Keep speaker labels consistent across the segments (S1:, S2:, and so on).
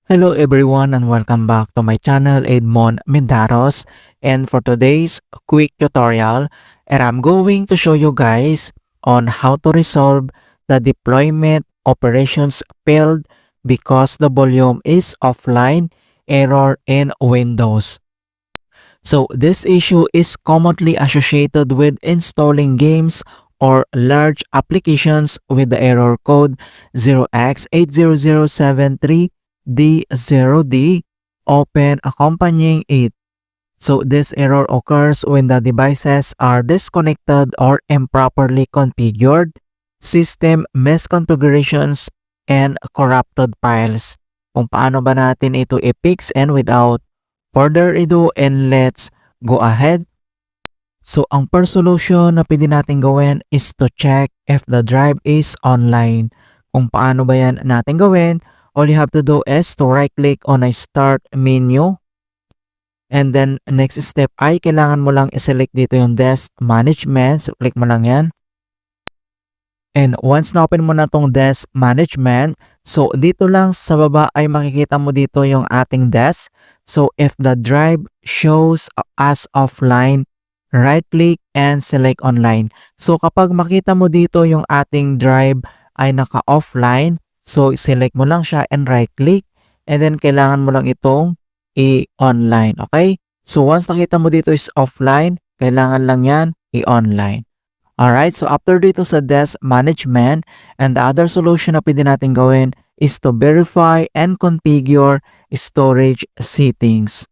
S1: Hello everyone and welcome back to my channel Edmond Mendaros, and for today's quick tutorial and I'm going to show you guys on how to resolve the deployment operations failed because the volume is offline error in Windows. So this issue is commonly associated with installing games or large applications with the error code 0x80073D0D open accompanying it. So this error occurs when the devices are disconnected or improperly configured, system misconfigurations, and corrupted files. Kung paano ba natin ito i-fix, and without further ado, and let's go ahead. So ang first solution na pwede natin gawin is to check if the drive is online. Kung paano ba yan natin gawin, all you have to do is to right click on a start menu. And then next step ay kailangan mo lang i-select dito yung desk management. So click mo lang yan. And once na open mo na tong desk management, so dito lang sa baba ay makikita mo dito yung ating desk. So if the drive shows as offline, right click and select online. So kapag makita mo dito yung ating drive ay naka-offline, so select mo lang siya and right click, and then kailangan mo lang itong i-online. Okay? So once nakita mo dito is offline, kailangan lang yan i-online. Alright, so after dito sa desk management, and the other solution na pwede natin gawin is to verify and configure storage settings.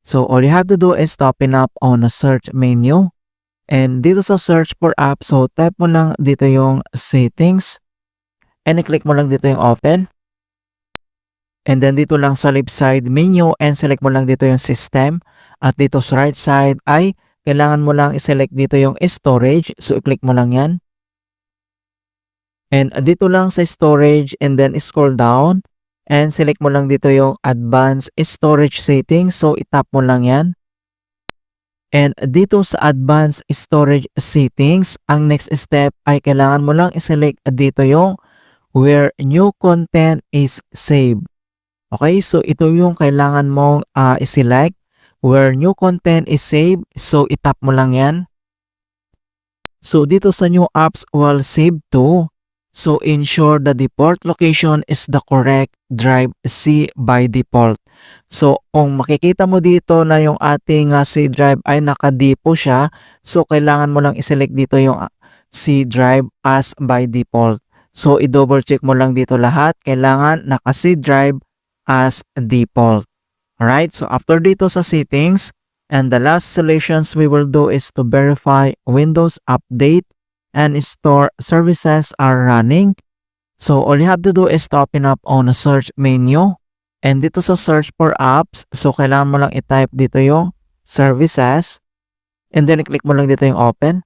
S1: So all you have to do is to open up on a search menu. And dito sa search for app, so type mo lang dito yung settings. And i-click mo lang dito yung open. And then dito lang sa left side menu and select mo lang dito yung system. At dito sa right side ay kailangan mo lang i-select dito yung storage. So i-click mo lang yan. And dito lang sa storage and then scroll down. And select mo lang dito yung advanced storage settings. So itap mo lang yan. And dito sa advanced storage settings, ang next step ay kailangan mo lang i-select dito yung where new content is saved. Okay, so ito yung kailangan mong i-select where new content is saved. So itap mo lang yan. So dito sa new apps will save to. So ensure the default location is the correct drive C by default. So kung makikita mo dito na yung ating C drive ay naka-depo siya, so kailangan mo lang i-select dito yung C drive as by default. So i-double check mo lang dito lahat, kailangan naka-C drive as default. Alright, so after dito sa settings, and the last solutions we will do is to verify Windows Update and store services are running. So all you have to do is to open up on a search menu. And dito sa search for apps, so kailangan mo lang i-type dito yung services. And then i-click mo lang dito yung open.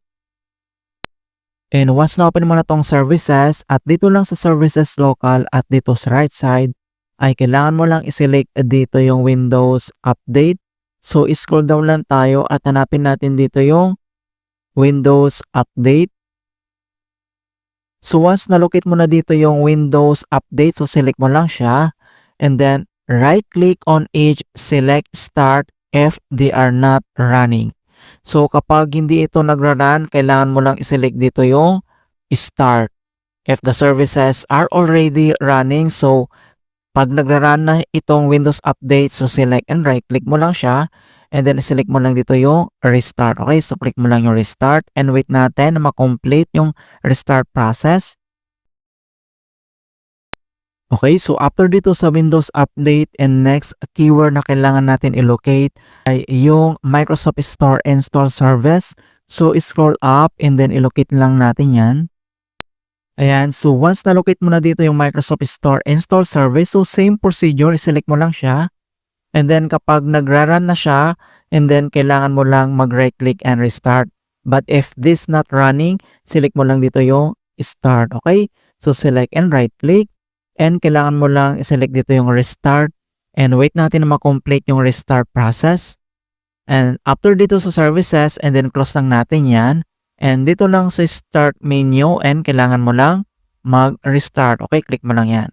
S1: And once na open mo na tong services, at dito lang sa services local at dito sa right side, ay kailangan mo lang i-select dito yung Windows Update. So scroll down lang tayo at hanapin natin dito yung Windows Update. So once na-locate mo na dito yung Windows Update, so select mo lang siya. And then right click on each, select start if they are not running. So kapag hindi ito nagra-run, kailangan mo lang i-select dito yung start. If the services are already running, so pag nagra-run na itong Windows Update, so select and right click mo lang siya. And then select mo lang dito yung restart. Okay, so click mo lang yung restart and wait natin na ma-complete yung restart process. Okay, so after dito sa Windows Update, and next keyword na kailangan natin i-locate ay yung Microsoft Store Install Service. So scroll up and then i-locate lang natin yan. Ayan, so once na-locate mo na dito yung Microsoft Store Install Service, so same procedure, i-select mo lang siya. And then kapag nagra-run na siya, and then kailangan mo lang mag-right click and restart. But if this not running, select mo lang dito yung start, okay? So select and right click, and kailangan mo lang i-select dito yung restart, and wait natin na ma-complete yung restart process. And after dito sa services, and then close lang natin yan. And dito lang sa start menu and kailangan mo lang mag-restart. Okay, click mo lang yan.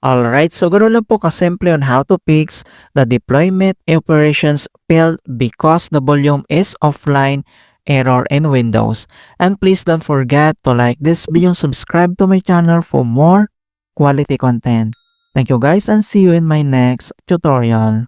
S1: Alright, so ganoon lang po kasimple on how to fix the deployment operations failed because the volume is offline error in Windows. And please don't forget to like this video and subscribe to my channel for more quality content. Thank you guys and see you in my next tutorial.